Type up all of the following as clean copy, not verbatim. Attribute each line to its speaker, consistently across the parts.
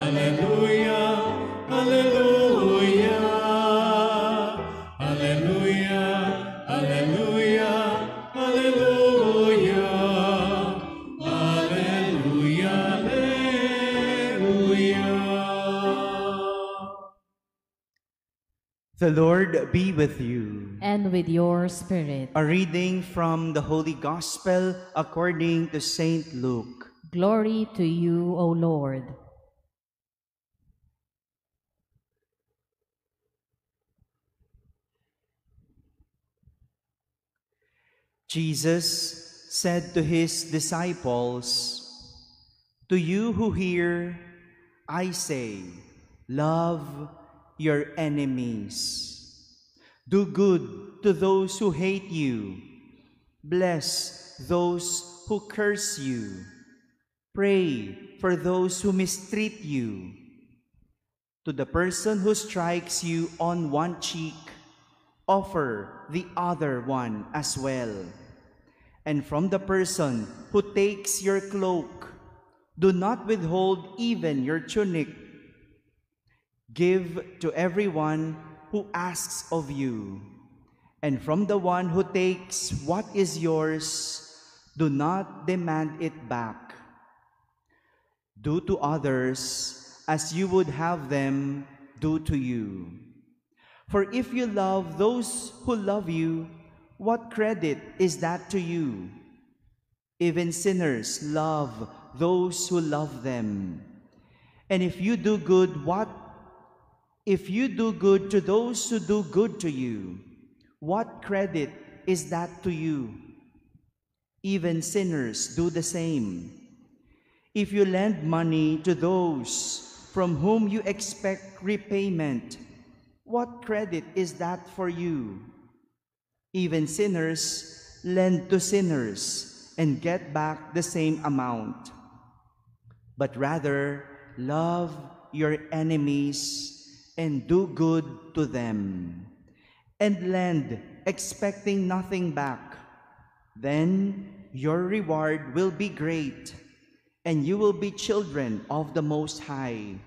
Speaker 1: Alleluia, Alleluia, Alleluia, Alleluia, Alleluia, Alleluia, Alleluia.
Speaker 2: The Lord be with you.
Speaker 3: And with your spirit.
Speaker 2: A reading from the Holy Gospel according to Saint Luke.
Speaker 3: Glory to you, O Lord.
Speaker 2: Jesus said to his disciples, "To you who hear, I say, love your enemies. Do good to those who hate you. Bless those who curse you. Pray for those who mistreat you. To the person who strikes you on one cheek, offer the other one as well. And from the person who takes your cloak, do not withhold even your tunic. Give to everyone who asks of you, and from the one who takes what is yours, do not demand it back. Do to others as you would have them do to you. For if you love those who love you, what credit is that to you? Even sinners love those who love them. And if you do good to those who do good to you, what credit is that to you? Even sinners do the same. If you lend money to those from whom you expect repayment, what credit is that for you? Even sinners lend to sinners and get back the same amount. But rather, love your enemies and do good to them, and lend, expecting nothing back. Then your reward will be great, and you will be children of the Most High.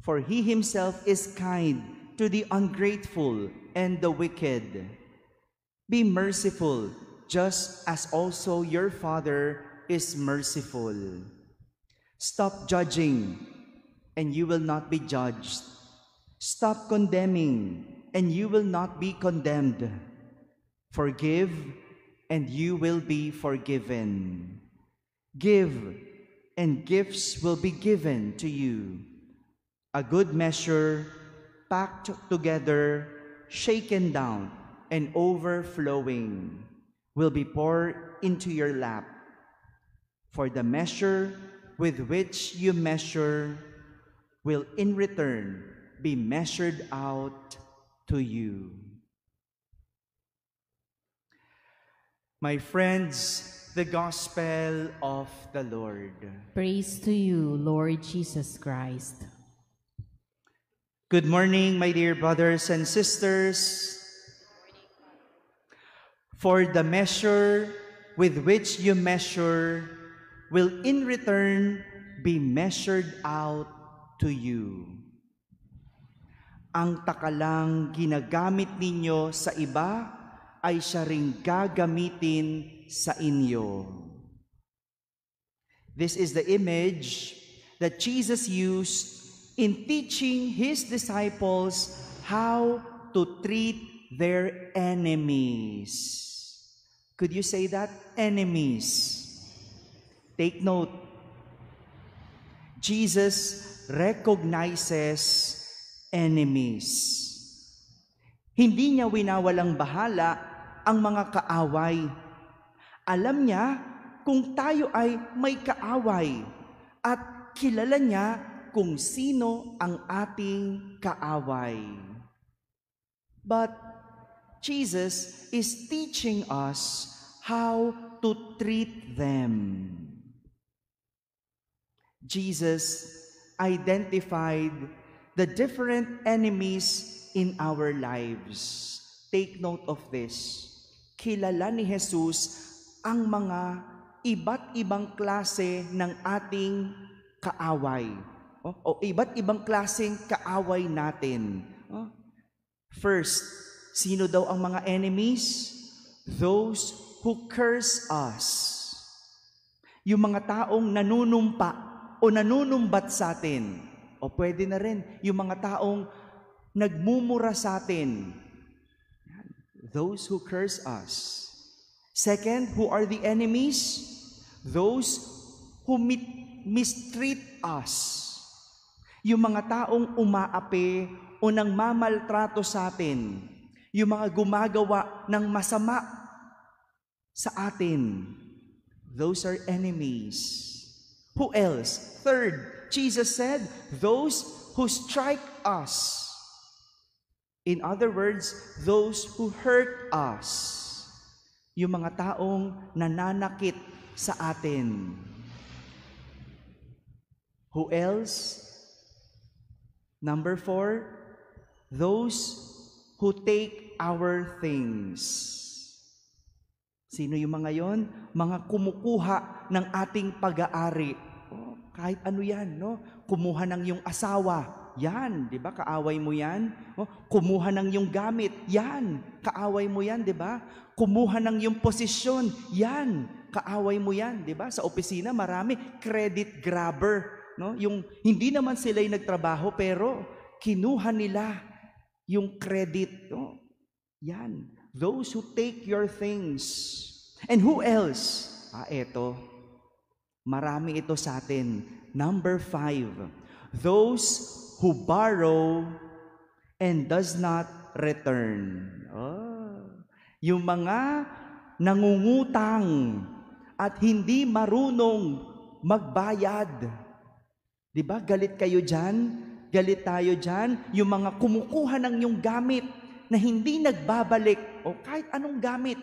Speaker 2: For He Himself is kind to the ungrateful and the wicked. Be merciful, just as also your Father is merciful. Stop judging, and you will not be judged. Stop condemning, and you will not be condemned. Forgive, and you will be forgiven. Give, and gifts will be given to you. A good measure, packed together, shaken down, and overflowing, will be poured into your lap. For the measure with which you measure will in return be measured out to you." My friends, the Gospel of the Lord.
Speaker 3: Praise to you, Lord Jesus Christ.
Speaker 2: Good morning, my dear brothers and sisters. For the measure with which you measure will in return be measured out to you. Ang takalang ginagamit ninyo sa iba ay siya ring gagamitin sa inyo. This is the image that Jesus used in teaching His disciples how to treat their enemies. Could you say that? Enemies. Take note. Jesus recognizes enemies. Hindi niya winawalang bahala ang mga kaaway. Alam niya kung tayo ay may kaaway at kilala niya kung sino ang ating kaaway. But Jesus is teaching us how to treat them. Jesus identified the different enemies in our lives. Take note of this. Kilala ni Jesus ang mga iba't ibang klase ng ating kaaway. O iba't ibang klaseng kaaway natin. First, sino daw ang mga enemies? Those who curse us. Yung mga taong nanunumpa o nanunumbat sa atin. O pwede na rin, yung mga taong nagmumura sa atin. Those who curse us. Second, who are the enemies? Those who mistreat us. Yung mga taong umaapi o nang mamaltrato sa atin. Yung mga gumagawa ng masama sa atin. Those are enemies. Who else? Third, Jesus said, those who strike us. In other words, those who hurt us. Yung mga taong nananakit sa atin. Who else? Number 4, those who take our things. Sino yung mga yon? Mga kumukuha ng ating pag-aari. Kahit ano yan, no? Kumuha ng yung asawa, yan, di ba? Kaaway mo yan. Kumuha ng yung gamit, yan, kaaway mo yan, di ba? Kumuha ng yung posisyon, yan, kaaway mo yan, di ba? Sa opisina, marami credit grabber, no? Yung hindi naman sila'y nagtrabaho, pero kinuha nila yung credit, no? Yan, those who take your things. And who else? Eto. Marami ito sa atin. Number 5, those who borrow and does not return. Yung mga nangungutang at hindi marunong magbayad. Di ba? Galit kayo dyan? Galit tayo dyan? Yung mga kumukuha ng yung gamit na hindi nagbabalik o kahit anong gamit.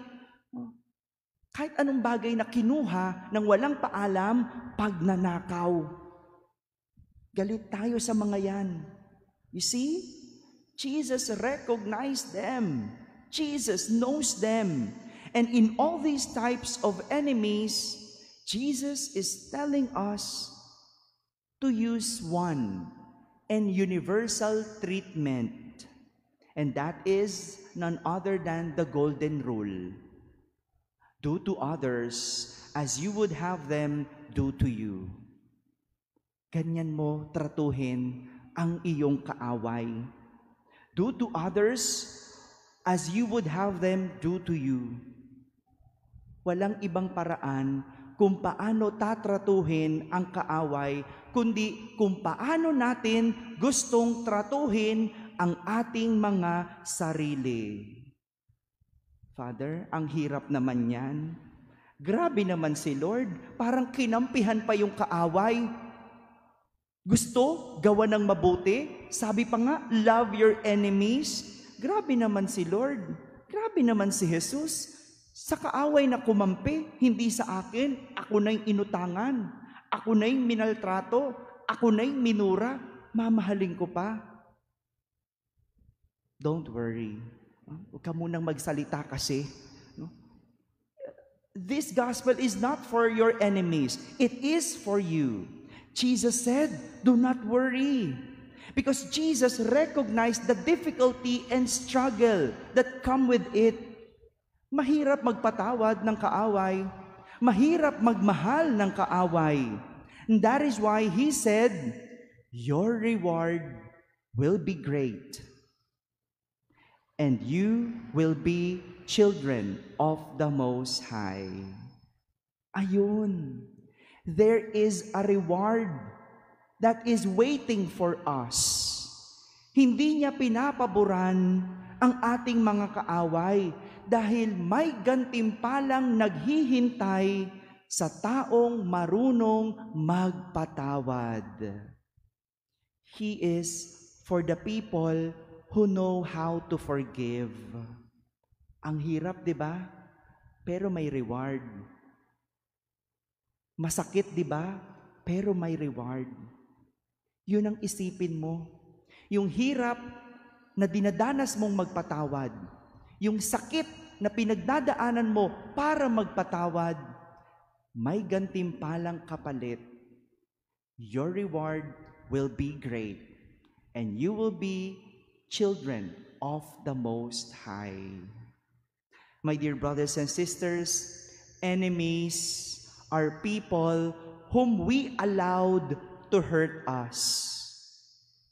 Speaker 2: Kahit anong bagay na kinuha ng walang paalam, pagnanakaw. Galit tayo sa mga yan. You see? Jesus recognized them. Jesus knows them. And in all these types of enemies, Jesus is telling us to use one and universal treatment. And that is none other than the golden rule. Do to others as you would have them do to you. Ganyan mo tratuhin ang iyong kaaway. Do to others as you would have them do to you. Walang ibang paraan kung paano tatratuhin ang kaaway, kundi kung paano natin gustong tratuhin ang ating mga sarili. Father, ang hirap naman yan. Grabe naman si Lord, parang kinampihan pa yung kaaway. Gusto, gawa ng mabuti. Sabi pa nga, love your enemies. Grabe naman si Lord. Grabe naman si Jesus. Sa kaaway na kumampi, hindi sa akin. Ako na yung inutangan. Ako na yung minaltrato. Ako na yung minura. Mamahalin ko pa. Don't worry. Huwag ka munang magsalita kasi. This gospel is not for your enemies. It is for you. Jesus said, do not worry. Because Jesus recognized the difficulty and struggle that come with it. Mahirap magpatawad ng kaaway. Mahirap magmahal ng kaaway. And that is why He said, your reward will be great. And you will be children of the Most High. Ayun. There is a reward that is waiting for us. Hindi niya pinapaboran ang ating mga kaaway dahil may gantimpalang naghihintay sa taong marunong magpatawad. He is for the people who know how to forgive. Ang hirap, di ba? Pero may reward. Masakit, di ba? Pero may reward. Yun ang isipin mo. Yung hirap na dinadanas mong magpatawad. Yung sakit na pinagdadaanan mo para magpatawad, may gantimpalang kapalit. Your reward will be great, and you will be children of the Most High. My dear brothers and sisters, enemies are people whom we allowed to hurt us.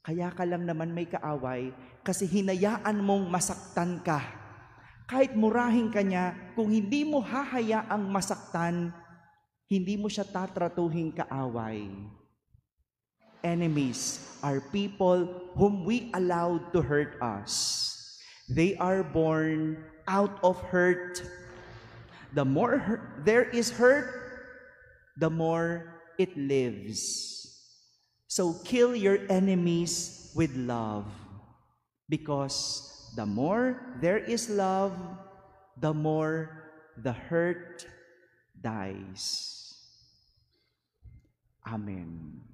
Speaker 2: Kaya ka lang naman may kaaway kasi hinayaan mong masaktan ka. Kahit murahin ka niya, kung hindi mo hahayaang masaktan, hindi mo siya tatratuhin kaaway. Enemies are people whom we allowed to hurt us. They are born out of hurt. The more there is hurt, the more it lives. So kill your enemies with love, because the more there is love, the more the hurt dies. Amen.